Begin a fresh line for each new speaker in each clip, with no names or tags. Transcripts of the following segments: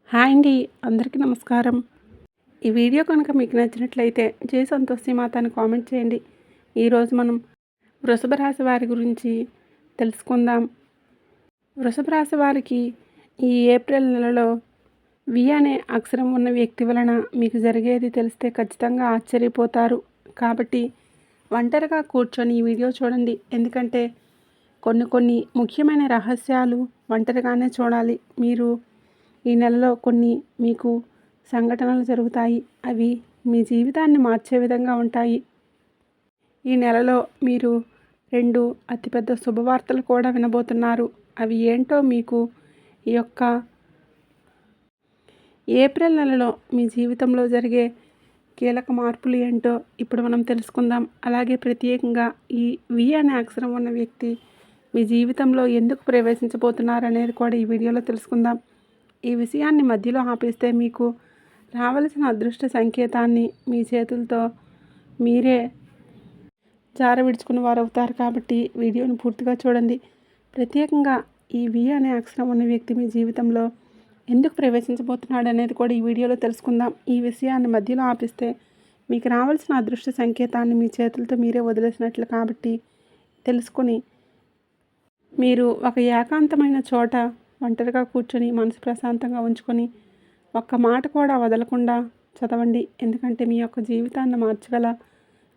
Hi అండి. అందరికీ నమస్కారం. ఈ వీడియో కనుక మీకు నచ్చినట్లయితే జై సంతోషి మాత అని కామెంట్ చేయండి. ఈరోజు మనం వృషభ రాశి వారి గురించి తెలుసుకుందాం. వృషభ రాశి వారికి ఈ ఏప్రిల్ నెలలో వి అనే అక్షరం ఉన్న వ్యక్తి వలన మీకు జరిగేది తెలిస్తే ఖచ్చితంగా ఆశ్చర్యపోతారు. కాబట్టి ఒంటరిగా కూర్చొని ఈ వీడియో చూడండి. ఎందుకంటే కొన్ని ముఖ్యమైన రహస్యాలు ఒంటరిగానే చూడాలి. మీరు ఈ నెలలో కొన్ని మీకు సంఘటనలు జరుగుతాయి. అవి మీ జీవితాన్ని మార్చే విధంగా ఉంటాయి. ఈ నెలలో మీరు 2 అతిపెద్ద శుభవార్తలు కూడా వినబోతున్నారు. అవి ఏంటో మీకు ఈ యొక్క ఏప్రిల్ నెలలో మీ జీవితంలో జరిగే కీలక మార్పులు ఏంటో ఇప్పుడు మనం తెలుసుకుందాం. అలాగే ప్రత్యేకంగా ఈ వి అనే అక్షరం ఉన్న వ్యక్తి మీ జీవితంలో ఎందుకు ప్రవేశించబోతున్నారు అనేది కూడా ఈ వీడియోలో తెలుసుకుందాం. ఈ విషయాన్ని మధ్యలో ఆపేస్తే మీకు రావలసిన అదృష్ట సంకేతాన్ని మీ చేతులతో మీరే జారవిడుచుకున్న వారు అవుతారు. కాబట్టి వీడియోని పూర్తిగా చూడండి. ప్రత్యేకంగా ఈ వి అనే అక్షరం ఉన్న వ్యక్తి మీ జీవితంలో ఎందుకు ప్రవేశించబోతున్నాడు అనేది కూడా ఈ వీడియోలో తెలుసుకుందాం. ఈ విషయాన్ని మధ్యలో ఆపిస్తే మీకు రావాల్సిన అదృష్ట సంకేతాన్ని మీ చేతులతో మీరే వదిలేసినట్లు. కాబట్టి తెలుసుకొని మీరు ఒక ఏకాంతమైన చోట ఒంటరిగా కూర్చొని మనసు ప్రశాంతంగా ఉంచుకొని ఒక్క మాట కూడా వదలకుండా చదవండి. ఎందుకంటే మీ యొక్క జీవితాన్ని మార్చగల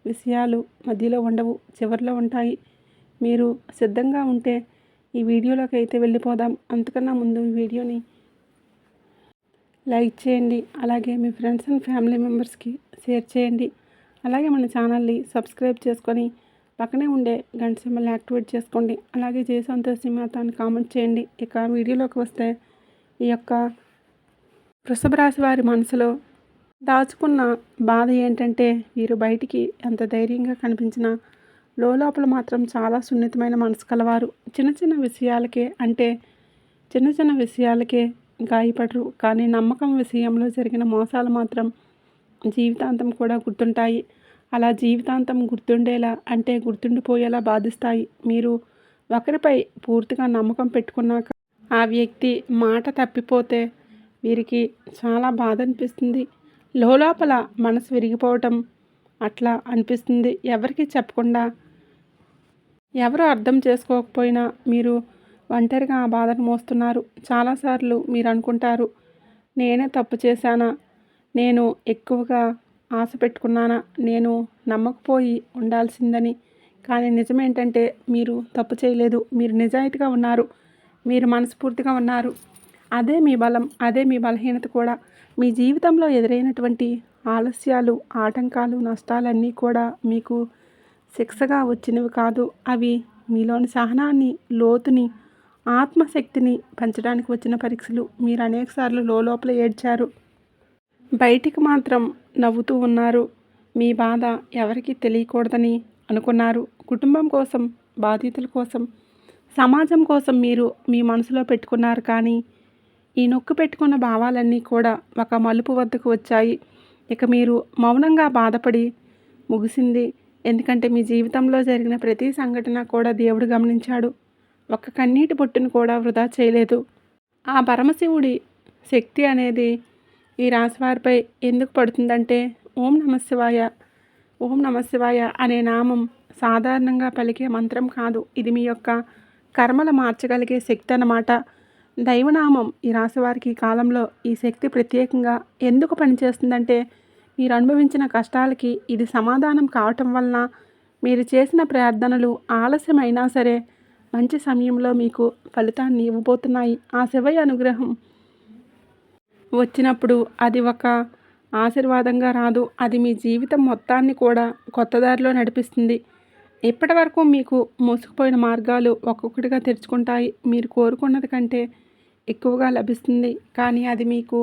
విషయాలు మధ్యలో ఉండవు, చివరిలో ఉంటాయి. మీరు సిద్ధంగా ఉంటే ఈ వీడియోలోకి అయితే వెళ్ళిపోదాం. అంతకన్నా ముందు ఈ వీడియోని లైక్ చేయండి. అలాగే మీ ఫ్రెండ్స్ అండ్ ఫ్యామిలీ మెంబర్స్కి షేర్ చేయండి. అలాగే మన ఛానల్ని సబ్స్క్రైబ్ చేసుకొని పక్కనే ఉండే గంట సింబల్ యాక్టివేట్ చేసుకోండి. అలాగే జై సంతోషి మాత అని కామెంట్ చేయండి. ఇక వీడియోలోకి వస్తే ఈ యొక్క వృషభ రాశి వారి మనసులో దాచుకున్న బాధ ఏంటంటే వీరు బయటికి ఎంత ధైర్యంగా కనిపించినా లోపల మాత్రం చాలా సున్నితమైన మనసు కలవారు. చిన్న విషయాలకే గాయపడరు. కానీ నమ్మకం విషయంలో జరిగిన మోసాలు మాత్రం జీవితాంతం కూడా గుర్తుంటాయి. అలా జీవితాంతం గుర్తుండేలా అంటే గుర్తుండిపోయేలా బాధిస్తాయి. మీరు ఒకరిపై పూర్తిగా నమ్మకం పెట్టుకున్నాక ఆ వ్యక్తి మాట తప్పిపోతే వీరికి చాలా బాధ అనిపిస్తుంది. లోపల మనసు విరిగిపోవటం అట్లా అనిపిస్తుంది. ఎవరికి చెప్పకుండా ఎవరు అర్థం చేసుకోకపోయినా మీరు ఒంటరిగా ఆ బాధను మోస్తున్నారు. చాలాసార్లు మీరు అనుకుంటారు, నేనే తప్పు చేశానా, నేను ఎక్కువగా ఆశ పెట్టుకున్నానా, నేను నమ్మకపోయి ఉండాల్సిందని. కానీ నిజమేంటంటే మీరు తప్పు చేయలేదు. మీరు నిజాయితీగా ఉన్నారు. మీరు మనస్ఫూర్తిగా ఉన్నారు. అదే మీ బలం, అదే మీ బలహీనత కూడా. మీ జీవితంలో ఎదురైనటువంటి ఆలస్యాలు, ఆటంకాలు, నష్టాలన్నీ కూడా మీకు శిక్షగా వచ్చినవి కాదు. అవి మీలోని సహనాన్ని, లోతుని, ఆత్మశక్తిని పెంచడానికి వచ్చిన పరీక్షలు. మీరు అనేకసార్లు లోపల ఏడ్చారు, బయటికి మాత్రం నవ్వుతూ ఉన్నారు. మీ బాధ ఎవరికీ తెలియకూడదని అనుకున్నారు. కుటుంబం కోసం, బాధితుల కోసం, సమాజం కోసం మీరు మీ మనసులో పెట్టుకున్నారు. కానీ ఈ నొక్కు పెట్టుకున్న భావాలన్నీ కూడా ఒక మలుపు వద్దకు వచ్చాయి. ఇక మీరు మౌనంగా బాధపడి ముగిసింది. ఎందుకంటే మీ జీవితంలో జరిగిన ప్రతి సంఘటన కూడా దేవుడు గమనించాడు. ఒక్క కన్నీటి బొట్టును కూడా వృధా చేయలేదు. ఆ పరమశివుడి శక్తి అనేది ఈ రాశివారిపై ఎందుకు పడుతుందంటే ఓం నమఃశివాయ అనే నామం సాధారణంగా పలికే మంత్రం కాదు. ఇది మీ యొక్క కర్మలు మార్చగలిగే శక్తి అన్నమాట. దైవనామం. ఈ రాశివారికి ఈ కాలంలో ఈ శక్తి ప్రత్యేకంగా ఎందుకు పనిచేస్తుందంటే మీరు అనుభవించిన కష్టాలకి ఇది సమాధానం కావటం వలన మీరు చేసిన ప్రార్థనలు ఆలస్యమైనా సరే మంచి సమయంలో మీకు ఫలితాన్ని ఇవ్వబోతున్నాయి. ఆ శివయ్య అనుగ్రహం వచ్చినప్పుడు అది ఒక ఆశీర్వాదంగా రాదు, అది మీ జీవితం మొత్తాన్ని కూడా కొత్త దారిలో నడిపిస్తుంది. ఇప్పటి వరకు మీకు మూసుకుపోయిన మార్గాలు ఒక్కొక్కటిగా తెరుచుకుంటాయి. మీరు కోరుకున్నది కంటే ఎక్కువగా లభిస్తుంది. కానీ అది మీకు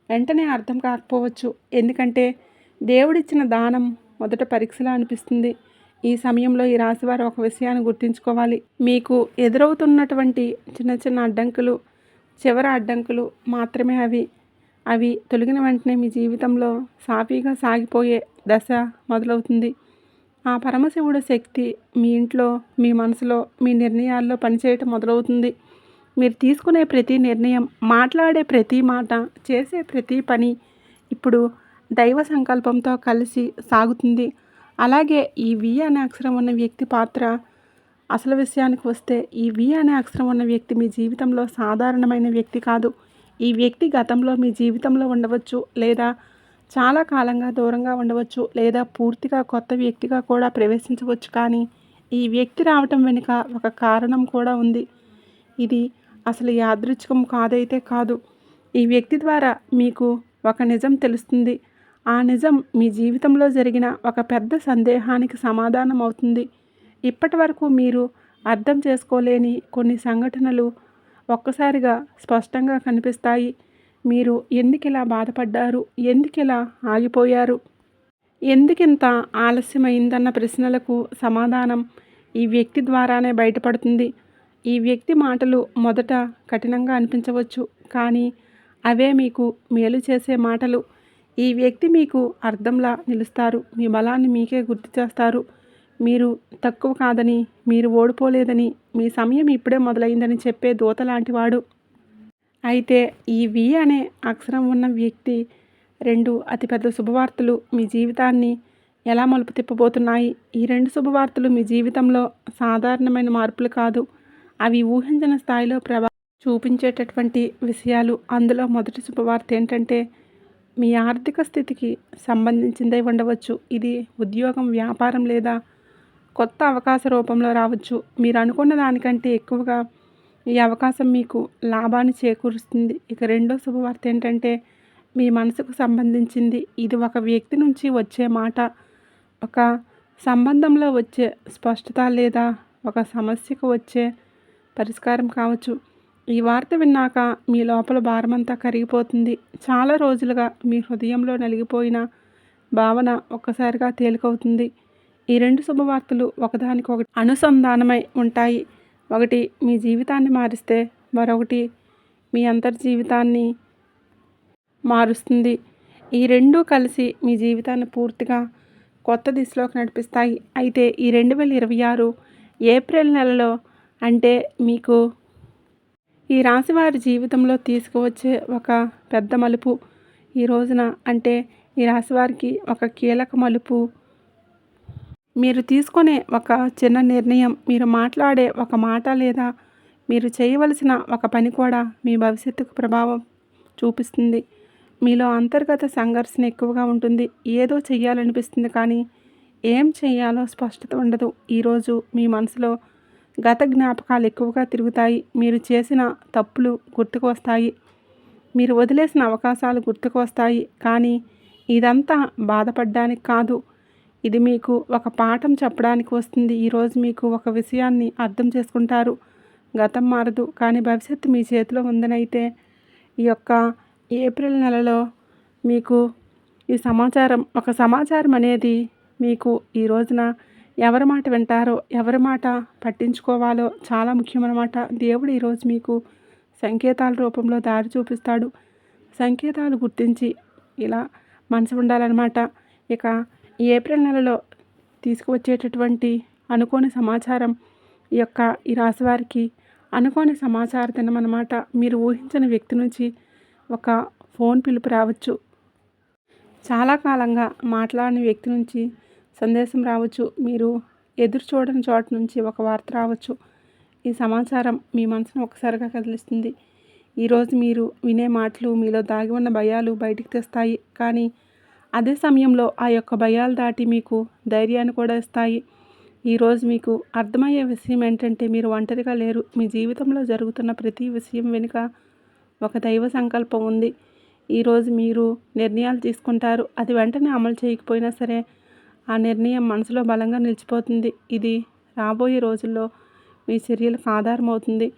వెంటనే అర్థం కాకపోవచ్చు. ఎందుకంటే దేవుడిచ్చిన దానం మొదట పరీక్షలా అనిపిస్తుంది. ఈ సమయంలో ఈ రాశివారు ఒక విషయాన్ని గుర్తుంచుకోవాలి. మీకు ఎదురవుతున్నటువంటి చిన్న అడ్డంకులు చివరి అడ్డంకులు మాత్రమే. అవి తొలగిన వెంటనే మీ జీవితంలో సాఫీగా సాగిపోయే దశ మొదలవుతుంది. ఆ పరమశివుడు శక్తి మీ ఇంట్లో, మీ మనసులో, మీ నిర్ణయాల్లో పనిచేయటం మొదలవుతుంది. మీరు తీసుకునే ప్రతి నిర్ణయం, మాట్లాడే ప్రతి మాట, చేసే ప్రతి పని ఇప్పుడు దైవ సంకల్పంతో కలిసి సాగుతుంది. అలాగే ఈ వి అనే అక్షరం ఉన్న వ్యక్తి పాత్ర, అసలు విషయానికి వస్తే ఈ వి అనే అక్షరం ఉన్న వ్యక్తి మీ జీవితంలో సాధారణమైన వ్యక్తి కాదు. ఈ వ్యక్తి గతంలో మీ జీవితంలో ఉండవచ్చు, లేదా చాలా కాలంగా దూరంగా ఉండవచ్చు, లేదా పూర్తిగా కొత్త వ్యక్తిగా కూడా ప్రవేశించవచ్చు. కానీ ఈ వ్యక్తి రావటం వెనుక ఒక కారణం కూడా ఉంది. ఇది అసలు యాదృచ్ఛికం కాదైతే కాదు. ఈ వ్యక్తి ద్వారా మీకు ఒక నిజం తెలుస్తుంది. ఆ నిజం మీ జీవితంలో జరిగిన ఒక పెద్ద సందేహానికి సమాధానం అవుతుంది. ఇప్పటి వరకు మీరు అర్థం చేసుకోలేని కొన్ని సంఘటనలు ఒక్కసారిగా స్పష్టంగా కనిపిస్తాయి. మీరు ఎందుకిలా బాధపడ్డారు, ఎందుకిలా ఆగిపోయారు, ఎందుకింత ఆలస్యమైందన్న ప్రశ్నలకు సమాధానం ఈ వ్యక్తి ద్వారానే బయటపడుతుంది. ఈ వ్యక్తి మాటలు మొదట కఠినంగా అనిపించవచ్చు, కానీ అవే మీకు మేలు చేసే మాటలు. ఈ వ్యక్తి మీకు అర్థంలా నిలుస్తారు. మీ బలాన్ని మీకే గుర్తు చేస్తారు. మీరు తక్కువ కాదని, మీరు ఓడిపోలేదని, మీ సమయం ఇప్పుడే మొదలైందని చెప్పే దూత లాంటివాడు. అయితే ఈ వి అనే అక్షరం ఉన్న వ్యక్తి 2 అతిపెద్ద శుభవార్తలు మీ జీవితాన్ని ఎలా మలుపు తిప్పబోతున్నాయి. ఈ 2 శుభవార్తలు మీ జీవితంలో సాధారణమైన మార్పులు కాదు. అవి ఊహించిన స్థాయిలో ప్రభావం చూపించేటటువంటి విషయాలు. అందులో మొదటి శుభవార్త ఏంటంటే, మీ ఆర్థిక స్థితికి సంబంధించిందై ఉండవచ్చు. ఇది ఉద్యోగం, వ్యాపారం లేదా కొత్త అవకాశ రూపంలో రావచ్చు. మీరు అనుకున్న దానికంటే ఎక్కువగా ఈ అవకాశం మీకు లాభాన్ని చేకూరుస్తుంది. ఇక రెండో శుభవార్త ఏంటంటే, మీ మనసుకు సంబంధించింది. ఇది ఒక వ్యక్తి నుంచి వచ్చే మాట, ఒక సంబంధంలో వచ్చే స్పష్టత, లేదా ఒక సమస్యకు వచ్చే పరిష్కారం కావచ్చు. ఈ వార్త విన్నాక మీ లోపల భారమంతా కరిగిపోతుంది. చాలా రోజులుగా మీ హృదయంలో నలిగిపోయిన భావన ఒక్కసారిగా తేలికవుతుంది. ఈ 2 శుభవార్తలు ఒకదానికొకటి అనుసంధానమై ఉంటాయి. ఒకటి మీ జీవితాన్ని మారిస్తే మరొకటి మీ అంతర్జీవితాన్ని మారుస్తుంది. ఈ 2 కలిసి మీ జీవితాన్ని పూర్తిగా కొత్త దిశలోకి నడిపిస్తాయి. అయితే ఈ 2026 ఏప్రిల్ నెలలో అంటే మీకు ఈ రాశి వారి జీవితంలో తీసుకువచ్చే ఒక పెద్ద మలుపు. ఈ రోజున అంటే ఈ రాశి వారికి ఒక కీలక మలుపు. మీరు తీసుకునే ఒక చిన్న నిర్ణయం, మీరు మాట్లాడే ఒక మాట, లేదా మీరు చేయవలసిన ఒక పని కూడా మీ భవిష్యత్తుకు ప్రభావం చూపిస్తుంది. మీలో అంతర్గత సంఘర్షణ ఎక్కువగా ఉంటుంది. ఏదో చెయ్యాలనిపిస్తుంది, కానీ ఏం చెయ్యాలో స్పష్టత ఉండదు. ఈరోజు మీ మనసులో గత జ్ఞాపకాలు ఎక్కువగా తిరుగుతాయి. మీరు చేసిన తప్పులు గుర్తుకు వస్తాయి. మీరు వదిలేసిన అవకాశాలు గుర్తుకు వస్తాయి. కానీ ఇదంతా బాధపడడానికి కాదు. ఇది మీకు ఒక పాఠం చెప్పడానికి వస్తుంది. ఈరోజు మీకు ఒక విషయాన్ని అర్థం చేసుకుంటారు. గతం మారదు, కానీ భవిష్యత్తు మీ చేతిలో ఉందనైతే ఈ యొక్క ఏప్రిల్ నెలలో మీకు ఈ సమాచారం అనేది మీకు ఈ రోజున ఎవరి మాట వింటారో, ఎవరి మాట పట్టించుకోవాలో చాలా ముఖ్యమన్నమాట. దేవుడు ఈరోజు మీకు సంకేతాల రూపంలో దారి చూపిస్తాడు. సంకేతాలు గుర్తించి ఇలా మనసు ఉండాలన్నమాట. ఇక ఈ ఏప్రిల్ నెలలో తీసుకువచ్చేటటువంటి అనుకోని సమాచారం ఈ రాశి వారికి అనుకోని సమాచార దినమన్నమాట. మీరు ఊహించిన వ్యక్తి నుంచి ఒక ఫోన్ పిలుపు రావచ్చు. చాలా కాలంగా మాట్లాడని వ్యక్తి నుంచి సందేశం రావచ్చు. మీరు ఎదురు చూడని చోట నుంచి ఒక వార్త రావచ్చు. ఈ సమాచారం మీ మనసును ఒక్కసారిగా కదిలిస్తుంది. ఈరోజు మీరు వినే మాటలు మీలో దాగి ఉన్న భయాలు బయటికి తెస్తాయి. కానీ అదే సమయంలో ఆ యొక్క భయాలు దాటి మీకు ధైర్యాన్ని కూడా ఇస్తాయి. ఈరోజు మీకు అర్థమయ్యే విషయం ఏంటంటే, మీరు ఒంటరిగా లేరు. మీ జీవితంలో జరుగుతున్న ప్రతి విషయం వెనుక ఒక దైవ సంకల్పం ఉంది. ఈరోజు మీరు నిర్ణయాలు తీసుకుంటారు. అది వెంటనే అమలు చేయకపోయినా సరే ఆ నిర్ణయం మనసులో బలంగా నిలిచిపోతుంది. ఇది రాబోయే రోజుల్లో మీ చర్యలకు ఆధారం అవుతుంది.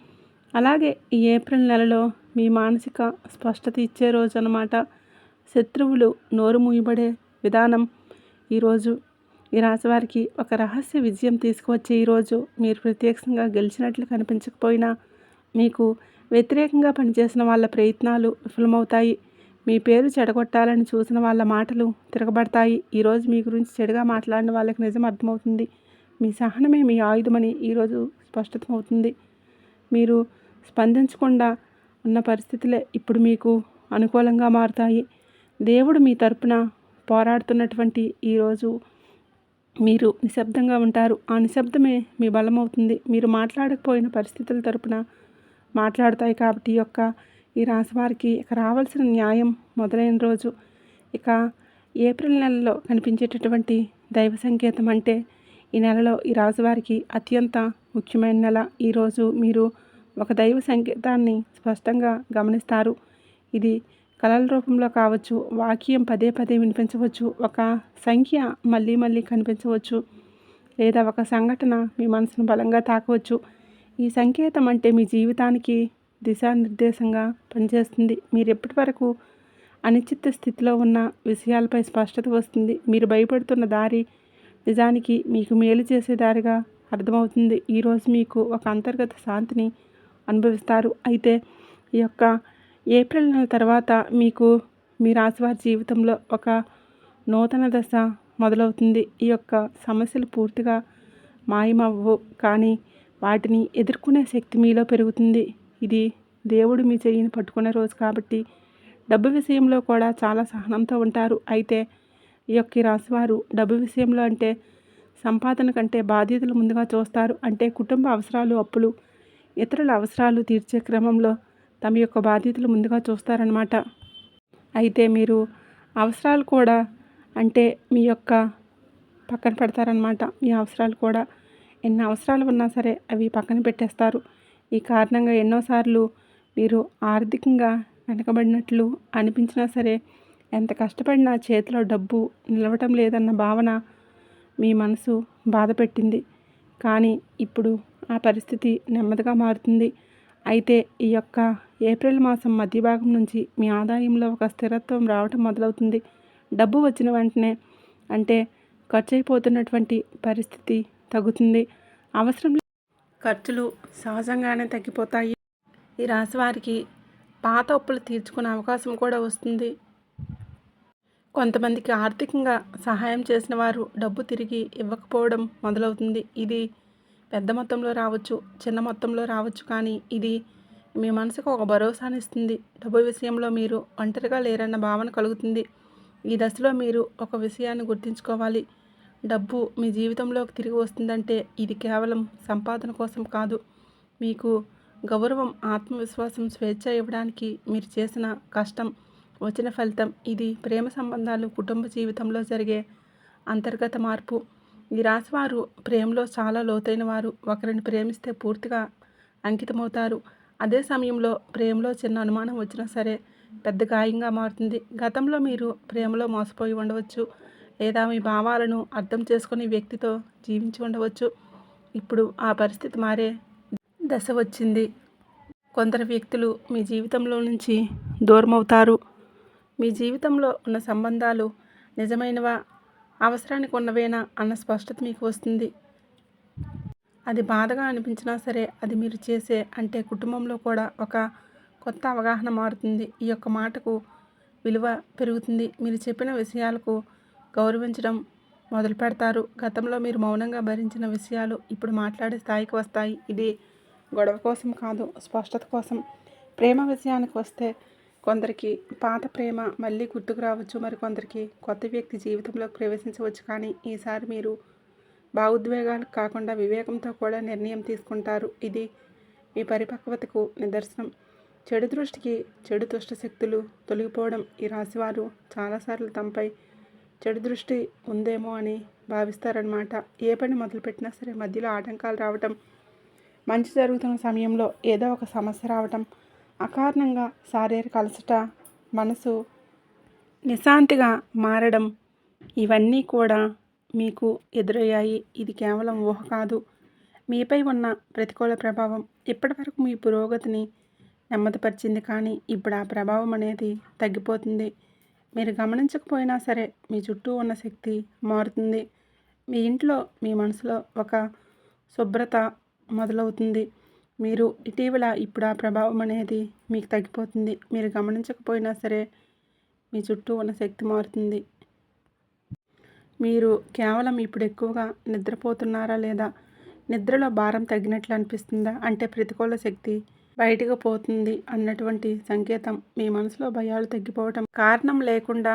అలాగే ఈ ఏప్రిల్ నెలలో మీ మానసిక స్పష్టత ఇచ్చే రోజు అన్నమాట. శత్రువులు నోరు మూయబడే విధానం ఈరోజు ఈ రాశివారికి ఒక రహస్య విజయం తీసుకువచ్చే ఈరోజు. మీరు ప్రత్యక్షంగా గెలిచినట్లు కనిపించకపోయినా మీకు వ్యతిరేకంగా పనిచేసిన వాళ్ళ ప్రయత్నాలు విఫలమవుతాయి. మీ పేరు చెడగొట్టాలని చూసిన వాళ్ళ మాటలు తిరగబడతాయి. ఈరోజు మీ గురించి చెడుగా మాట్లాడిన వాళ్ళకి నిజం అర్థమవుతుంది. మీ సహనమే మీ ఆయుధమని ఈరోజు స్పష్టతమవుతుంది. మీరు స్పందించకుండా ఉన్న పరిస్థితులే ఇప్పుడు మీకు అనుకూలంగా మారుతాయి. దేవుడు మీ తరపున పోరాడుతున్నటువంటి ఈరోజు మీరు నిశ్శబ్దంగా ఉంటారు. ఆ నిశ్శబ్దమే మీ బలమవుతుంది. మీరు మాట్లాడకపోయిన పరిస్థితుల తరపున మాట్లాడతాయి. కాబట్టి ఈ రాశి వారికి ఇక రావాల్సిన న్యాయం మొదలైన రోజు. ఇక ఏప్రిల్ నెలలో కనిపించేటటువంటి దైవ సంకేతం అంటే ఈ నెలలో ఈ రాశి వారికి అత్యంత ముఖ్యమైన నెల. ఈరోజు మీరు ఒక దైవ సంకేతాన్ని స్పష్టంగా గమనిస్తారు. ఇది కలల రూపంలో కావచ్చు, వాక్యం పదే పదే వినిపించవచ్చు, ఒక సంఖ్య మళ్ళీ మళ్ళీ కనిపించవచ్చు, లేదా ఒక సంఘటన మీ మనసును బలంగా తాకవచ్చు. ఈ సంకేతం అంటే మీ జీవితానికి దిశానిర్దేశంగా పనిచేస్తుంది. మీరు ఎప్పటి వరకు అనిశ్చిత స్థితిలో ఉన్న విషయాలపై స్పష్టత వస్తుంది. మీరు భయపడుతున్న దారి నిజానికి మీకు మేలు చేసే దారిగా అర్థమవుతుంది. ఈరోజు మీకు ఒక అంతర్గత శాంతిని అనుభవిస్తారు. అయితే ఈ యొక్క ఏప్రిల్ నెల తర్వాత మీకు మీ రాశివారి జీవితంలో ఒక నూతన దశ మొదలవుతుంది. ఈ యొక్క సమస్యలు పూర్తిగా మాయమవ్వవు, కానీ వాటిని ఎదుర్కొనే శక్తి మీలో పెరుగుతుంది. ఇది దేవుడు మీ చెయ్యిని పట్టుకునే రోజు కాబట్టి డబ్బు విషయంలో కూడా చాలా సహనంతో ఉంటారు. అయితే ఈ రాశివారు డబ్బు విషయంలో అంటే సంపాదన కంటే బాధ్యతలు ముందుగా చూస్తారు. అంటే కుటుంబ అవసరాలు, అప్పులు, ఇతరుల అవసరాలు తీర్చే క్రమంలో తమ యొక్క బాధ్యతలు ముందుగా చూస్తారనమాట. అయితే మీరు అవసరాలు కూడా అంటే మీ యొక్క పక్కన పెడతారనమాట. మీ అవసరాలు కూడా ఎన్ని అవసరాలు ఉన్నా సరే అవి పక్కన పెట్టేస్తారు. ఈ కారణంగా ఎన్నోసార్లు మీరు ఆర్థికంగా వెనకబడినట్లు అనిపించినా సరే, ఎంత కష్టపడినా చేతిలో డబ్బు నిలవటం లేదన్న భావన మీ మనసు బాధ పెట్టింది. కానీ ఇప్పుడు ఆ పరిస్థితి నెమ్మదిగా మారుతుంది. అయితే ఈ ఏప్రిల్ మాసం మధ్య భాగం నుంచి మీ ఆదాయంలో ఒక స్థిరత్వం రావటం మొదలవుతుంది. డబ్బు వచ్చిన వెంటనే అంటే ఖర్చు అయిపోతున్నటువంటి పరిస్థితి తగ్గుతుంది. అవసరం ఖర్చులు సహజంగానే తగ్గిపోతాయి. ఈ రాశి వారికి పాత అప్పులు తీర్చుకునే అవకాశం కూడా వస్తుంది. కొంతమందికి ఆర్థికంగా సహాయం చేసిన వారు డబ్బు తిరిగి ఇవ్వకపోవడం మొదలవుతుంది. ఇది పెద్ద మొత్తంలో రావచ్చు, చిన్న మొత్తంలో రావచ్చు, కానీ ఇది మీ మనసుకు ఒక భరోసానిస్తుంది. డబ్బు విషయంలో మీరు ఒంటరిగా లేరన్న భావన కలుగుతుంది. ఈ దశలో మీరు ఒక విషయాన్ని గుర్తుంచుకోవాలి. డబ్బు మీ జీవితంలోకి తిరిగి వస్తుందంటే ఇది కేవలం సంపాదన కోసం కాదు. మీకు గౌరవం, ఆత్మవిశ్వాసం, స్వేచ్ఛ ఇవ్వడానికి మీరు చేసిన కష్టం వచ్చిన ఫలితం. ఇది ప్రేమ సంబంధాలు, కుటుంబ జీవితంలో జరిగే అంతర్గత మార్పు. ఈ రాశివారు ప్రేమలో చాలా లోతైన వారు. ఒకరిని ప్రేమిస్తే పూర్తిగా అంకితమవుతారు. అదే సమయంలో ప్రేమలో చిన్న అనుమానం వచ్చినా సరే పెద్ద గాయంగా మారుతుంది. గతంలో మీరు ప్రేమలో మోసపోయి ఉండవచ్చు, లేదా మీ భావాలను అర్థం చేసుకుని వ్యక్తితో జీవించి ఉండవచ్చు. ఇప్పుడు ఆ పరిస్థితి మారే దశ వచ్చింది. కొందరు వ్యక్తులు మీ జీవితంలో నుంచి దూరం అవుతారు. మీ జీవితంలో ఉన్న సంబంధాలు నిజమైనవా, అవసరానికి ఉన్నవేనా అన్న స్పష్టత మీకు వస్తుంది. అది బాధగా అనిపించినా సరే అది మీరు చేసే అంటే కుటుంబంలో కూడా ఒక కొత్త అవగాహన మారుతుంది. ఈ మాటకు విలువ పెరుగుతుంది. మీరు చెప్పిన విషయాలకు గౌరవించడం మొదలు పెడతారు. గతంలో మీరు మౌనంగా భరించిన విషయాలు ఇప్పుడు మాట్లాడే స్థాయికి వస్తాయి. ఇది గొడవ కోసం కాదు, స్పష్టత కోసం. ప్రేమ విషయానికి వస్తే కొందరికి పాత ప్రేమ మళ్ళీ గుర్తుకు రావచ్చు, మరి కొందరికి కొత్త వ్యక్తి జీవితంలోకి ప్రవేశించవచ్చు. కానీ ఈసారి మీరు భావోద్వేగాలకు కాకుండా వివేకంతో కూడా నిర్ణయం తీసుకుంటారు. ఇది మీ పరిపక్వతకు నిదర్శనం. చెడు దృష్టికి చెడు దుష్ట శక్తులు తొలగిపోవడం. ఈ రాశివారు చాలాసార్లు తమపై చెడు దృష్టి ఉందేమో అని భావిస్తారనమాట. ఏ పని మొదలుపెట్టినా సరే మధ్యలో ఆటంకాలు రావటం, మంచి జరుగుతున్న సమయంలో ఏదో ఒక సమస్య రావటం, అకారణంగా శారీరక అలసట, మనసు నిశాంతిగా మారడం, ఇవన్నీ కూడా మీకు ఎదురయ్యాయి. ఇది కేవలం ఊహ కాదు, మీపై ఉన్న ప్రతికూల ప్రభావం. ఇప్పటివరకు మీ పురోగతిని నెమ్మదిపరిచింది, కానీ ఇప్పుడు ఆ ప్రభావం అనేది తగ్గిపోతుంది. మీరు గమనించకపోయినా సరే మీ చుట్టూ ఉన్న శక్తి మారుతుంది. మీ ఇంట్లో, మీ మనసులో ఒక శుభ్రత మొదలవుతుంది. మీరు ఇటీవల ఇప్పుడు ఆ ప్రభావం అనేది మీకు తగ్గిపోతుంది. మీరు గమనించకపోయినా సరే మీ చుట్టూ ఉన్న శక్తి మారుతుంది. మీరు కేవలం ఇప్పుడు ఎక్కువగా నిద్రపోతున్నారా, లేదా నిద్రలో భారం తగ్గినట్లు అనిపిస్తుందా? అంటే ప్రతికూల శక్తి బయటకు పోతుంది అన్నటువంటి సంకేతం. మీ మనసులో భయాలు తగ్గిపోవటం, కారణం లేకుండా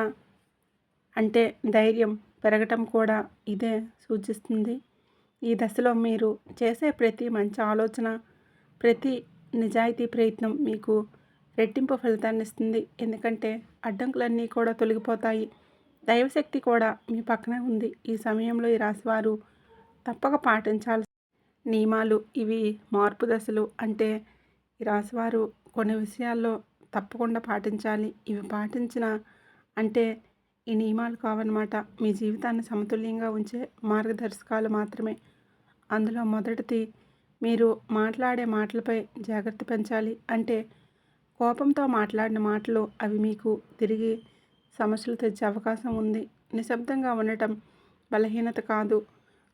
అంటే ధైర్యం పెరగటం కూడా ఇదే సూచిస్తుంది. ఈ దశలో మీరు చేసే ప్రతి మంచి ఆలోచన, ప్రతి నిజాయితీ ప్రయత్నం మీకు రెట్టింపు ఫలితాన్ని ఇస్తుంది. ఎందుకంటే అడ్డంకులన్నీ కూడా తొలగిపోతాయి. దైవశక్తి కూడా మీ పక్కనే ఉంది. ఈ సమయంలో ఈ రాశివారు తప్పక పాటించాల్సిన నియమాలు ఇవి. మార్పు దశలు అంటే ఈ రాశివారు కొన్ని విషయాల్లో తప్పకుండా పాటించాలి. ఇవి పాటించిన అంటే ఈ నియమాలు కావన్నమాట. మీ జీవితాన్ని సమతుల్యంగా ఉంచే మార్గదర్శకాలు మాత్రమే. అందులో మొదటిది, మీరు మాట్లాడే మాటలపై జాగ్రత్త పెంచాలి. అంటే కోపంతో మాట్లాడిన మాటలు అవి మీకు తిరిగి సమస్యలు తెచ్చే అవకాశం ఉంది. నిశ్శబ్దంగా ఉండటం బలహీనత కాదు,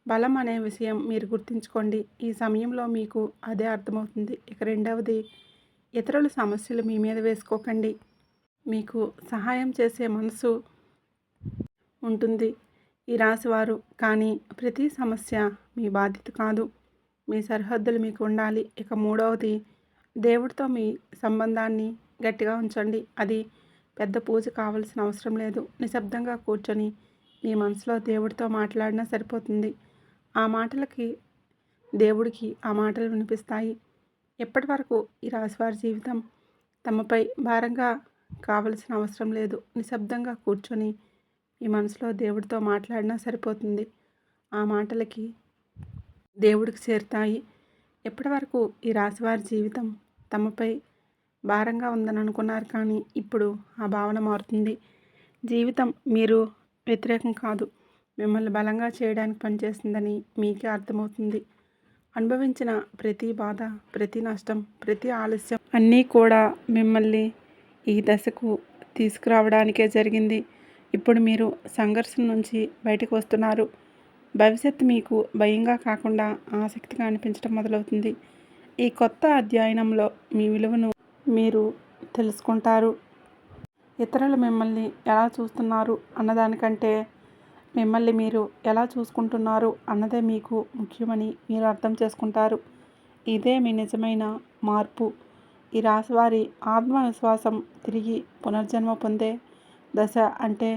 బలం అనే విషయం మీరు గుర్తుంచుకోండి. ఈ సమయంలో మీకు అదే అర్థమవుతుంది. ఇక రెండవది, ఇతరుల సమస్యలు మీ మీద వేసుకోకండి. మీకు సహాయం చేసే మనసు ఉంటుంది ఈ రాశివారు, కానీ ప్రతి సమస్య మీ బాధ్యత కాదు. మీ సరిహద్దులు మీకు ఉండాలి. ఇక మూడవది, దేవుడితో మీ సంబంధాన్ని గట్టిగా ఉంచండి. అది పెద్ద పూజ కావాల్సిన అవసరం లేదు. నిశ్శబ్దంగా కూర్చొని మీ మనసులో దేవుడితో మాట్లాడినా సరిపోతుంది. ఆ మాటలకి దేవుడికి ఆ మాటలు వినిపిస్తాయి. ఎప్పటి వరకు ఈ రాశివారి జీవితం తమపై భారంగా కావలసిన అవసరం లేదు. నిశ్శబ్దంగా కూర్చొని మీ మనసులో దేవుడితో మాట్లాడినా సరిపోతుంది. ఆ మాటలకి దేవుడికి చేరుతాయి. ఎప్పటి వరకు ఈ రాశివారి జీవితం తమపై భారంగా ఉందని అనుకున్నారు, కానీ ఇప్పుడు ఆ భావన మారుతుంది. జీవితం మీరు వ్యతిరేకం కాదు, మిమ్మల్ని బలంగా చేయడానికి పనిచేస్తుందని మీకే అర్థమవుతుంది. అనుభవించిన ప్రతి బాధ, ప్రతి నష్టం, ప్రతి ఆలస్యం అన్నీ కూడా మిమ్మల్ని ఈ దశకు తీసుకురావడానికే జరిగింది. ఇప్పుడు మీరు సంఘర్షణ నుంచి బయటకు వస్తున్నారు. భవిష్యత్తు మీకు భయంగా కాకుండా ఆసక్తిగా అనిపించడం మొదలవుతుంది. ఈ కొత్త అధ్యయనంలో మీ విలువను మీరు తెలుసుకుంటారు. ఇతరులు మిమ్మల్ని ఎలా చూస్తున్నారు అన్నదానికంటే మిమ్మల్ని మీరు ఎలా చూసుకుంటున్నారు అన్నదే మీకు ముఖ్యమని మీరు అర్థం చేసుకుంటారు. ఇదే మీ నిజమైన మార్పు. ఈ రాశివారి ఆత్మవిశ్వాసం తిరిగి పునర్జన్మ పొందే దశ. అంటే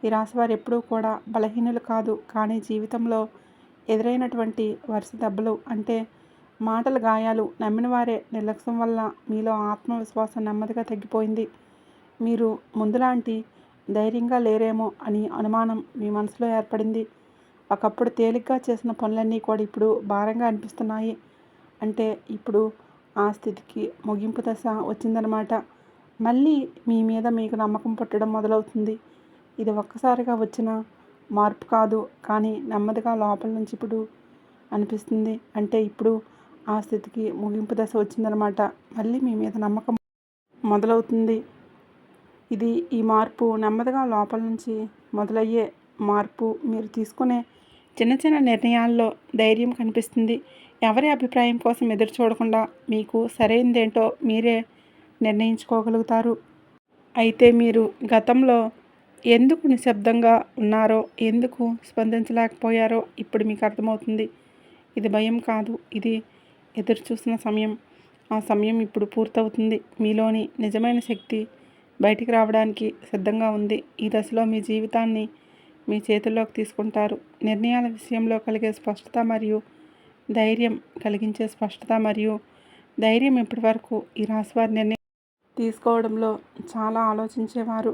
ఈ రాశివారు ఎప్పుడూ కూడా బలహీనులు కాదు, కానీ జీవితంలో ఎదురైనటువంటి వరుస దెబ్బలు అంటే మాటల గాయాలు, నమ్మిన వారే నిర్లక్ష్యం వల్ల మీలో ఆత్మవిశ్వాసం నెమ్మదిగా తగ్గిపోయింది. మీరు ముందులాంటి ధైర్యంగా లేరేమో అని అనుమానం మీ మనసులో ఏర్పడింది. ఒకప్పుడు తేలిగ్గా చేసిన పనులన్నీ కూడా ఇప్పుడు భారంగా అనిపిస్తున్నాయి. అంటే ఇప్పుడు ఆ స్థితికి ముగింపు దశ వచ్చిందనమాట. మళ్ళీ మీ మీద మీకు నమ్మకం పుట్టడం మొదలవుతుంది. ఇది ఒక్కసారిగా వచ్చిన మార్పు కాదు, కానీ నెమ్మదిగా లోపల నుంచి ఇప్పుడు అనిపిస్తుంది. అంటే ఇప్పుడు ఆ స్థితికి ముగింపు దశ వచ్చిందనమాట. మళ్ళీ మీ మీద నమ్మకం మొదలవుతుంది. ఈ మార్పు నెమ్మదిగా లోపల నుంచి మొదలయ్యే మార్పు. మీరు తీసుకునే చిన్న చిన్న నిర్ణయాల్లో ధైర్యం కనిపిస్తుంది. ఎవరి అభిప్రాయం కోసం ఎదురు చూడకుండా మీకు సరైనదేంటో మీరే నిర్ణయించుకోగలుగుతారు. అయితే మీరు గతంలో ఎందుకు నిశ్శబ్దంగా ఉన్నారో, ఎందుకు స్పందించలేకపోయారో ఇప్పుడు మీకు అర్థమవుతుంది. ఇది భయం కాదు, ఇది ఎదురు చూసిన సమయం. ఆ సమయం ఇప్పుడు పూర్తవుతుంది. మీలోని నిజమైన శక్తి బయటికి రావడానికి సిద్ధంగా ఉంది. ఈ దశలో మీ జీవితాన్ని మీ చేతుల్లోకి తీసుకుంటారు. నిర్ణయాల విషయంలో కలిగే స్పష్టత మరియు ధైర్యం కలిగించే స్పష్టత మరియు ధైర్యం. ఇప్పటి వరకు ఈ రాశివారి నిర్ణయం తీసుకోవడంలో చాలా ఆలోచించేవారు.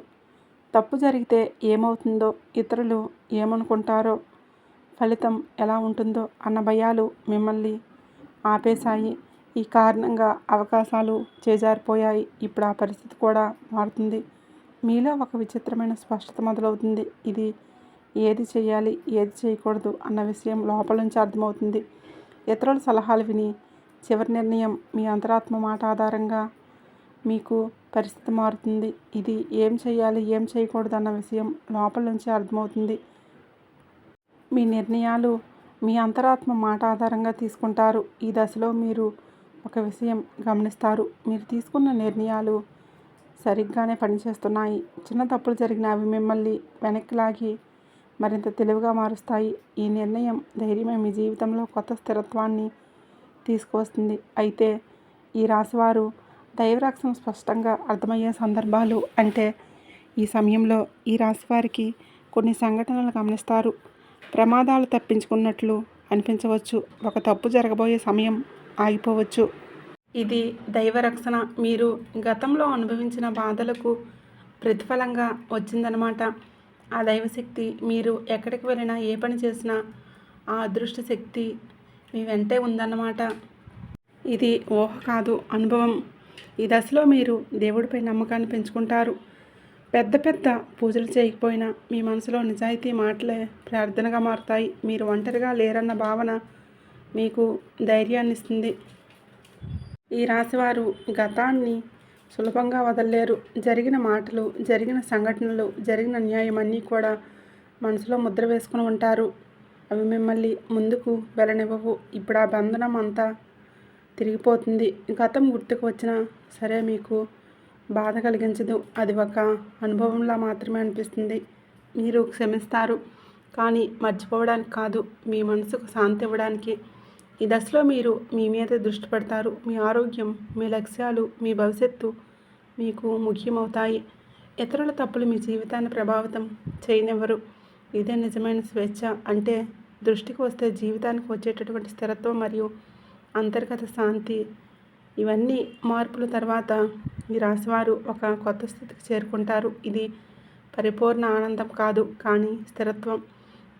తప్పు జరిగితే ఏమవుతుందో, ఇతరులు ఏమనుకుంటారో, ఫలితం ఎలా ఉంటుందో అన్న భయాలు మిమ్మల్ని ఆపేశాయి. ఈ కారణంగా అవకాశాలు చేజారిపోయాయి. ఇప్పుడు ఆ పరిస్థితి కూడా మారుతుంది. మీలో ఒక విచిత్రమైన స్పష్టత మొదలవుతుంది. ఇది ఏది చేయాలి, ఏది చేయకూడదు అన్న విషయం లోపల నుంచి అర్థమవుతుంది. ఇతరుల సలహాలు విని చివరి నిర్ణయం మీ అంతరాత్మ మాట ఆధారంగా మీకు పరిస్థితి మారుతుంది. ఇది ఏం చేయాలి, ఏం చేయకూడదు అన్న విషయం లోపల నుంచి అర్థమవుతుంది. మీ నిర్ణయాలు మీ అంతరాత్మ మాట ఆధారంగా తీసుకుంటారు. ఈ దశలో మీరు ఒక విషయం గమనిస్తారు. మీరు తీసుకున్న నిర్ణయాలు సరిగ్గానే పనిచేస్తున్నాయి. చిన్న తప్పులు జరిగిన అవి మిమ్మల్ని వెనక్కి లాగి మరింత తెలివిగా మారుస్తాయి. ఈ నిర్ణయం ధైర్యమే మీ జీవితంలో కొత్త స్థిరత్వాన్ని తీసుకువస్తుంది. అయితే ఈ రాశివారు దైవరక్షణ స్పష్టంగా అర్థమయ్యే సందర్భాలు అంటే ఈ సమయంలో ఈ రాశి వారికి కొన్ని సంఘటనలు గమనిస్తారు. ప్రమాదాలు తప్పించుకున్నట్లు అనిపించవచ్చు. ఒక తప్పు జరగబోయే సమయం ఆగిపోవచ్చు. ఇది దైవరక్షణ. మీరు గతంలో అనుభవించిన బాధలకు ప్రతిఫలంగా వచ్చిందనమాట. ఆ దైవశక్తి మీరు ఎక్కడికి వెళ్ళినా ఏ పని చేసినా ఆ అదృష్ట శక్తి మీ వెంటే ఉందన్నమాట. ఇది ఊహ కాదు, అనుభవం. ఈ దశలో మీరు దేవుడిపై నమ్మకాన్ని పెంచుకుంటారు. పెద్ద పెద్ద పూజలు చేయకపోయినా మీ మనసులో నిజాయితీ మాటలే ప్రార్థనగా మారుతాయి. మీరు ఒంటరిగా లేరన్న భావన మీకు ధైర్యాన్ని ఇస్తుంది. ఈ రాశివారు గతాన్ని సులభంగా వదలలేరు. జరిగిన మాటలు, జరిగిన సంఘటనలు, జరిగిన న్యాయం అన్నీ కూడా మనసులో ముద్ర వేసుకుని ఉంటారు. అవి మిమ్మల్ని ముందుకు వెళ్ళనివ్వవు. ఇప్పుడు ఆ బంధనం అంతా తిరిగిపోతుంది. గతం గుర్తుకు వచ్చినా సరే మీకు బాధ కలిగించదు. అది ఒక అనుభవంలా మాత్రమే అనిపిస్తుంది. మీరు క్షమిస్తారు, కానీ మర్చిపోవడానికి కాదు, మీ మనసుకు శాంతి ఇవ్వడానికి. ఈ దశలో మీరు మీ మీద దృష్టి పెడతారు. మీ ఆరోగ్యం, మీ లక్ష్యాలు, మీ భవిష్యత్తు మీకు ముఖ్యమవుతాయి. ఇతరుల తప్పులు మీ జీవితాన్ని ప్రభావితం చేయనివ్వరు. ఇదే నిజమైన స్వేచ్ఛ. అంటే దృష్టికి వస్తే జీవితానికి వచ్చేటటువంటి స్థిరత్వం మరియు అంతర్గత శాంతి. ఇవన్నీ మార్పుల తర్వాత ఈ రాశివారు ఒక కొత్త స్థితికి చేరుకుంటారు. ఇది పరిపూర్ణ ఆనందం కాదు, కానీ స్థిరత్వం.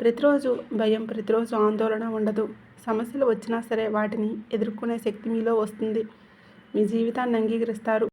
ప్రతిరోజు భయం, ప్రతిరోజు ఆందోళన ఉండదు. సమస్యలు వచ్చినా సరే వాటిని ఎదుర్కొనే శక్తి మీలో వస్తుంది. మీ జీవితాన్ని అంగీకరిస్తారు.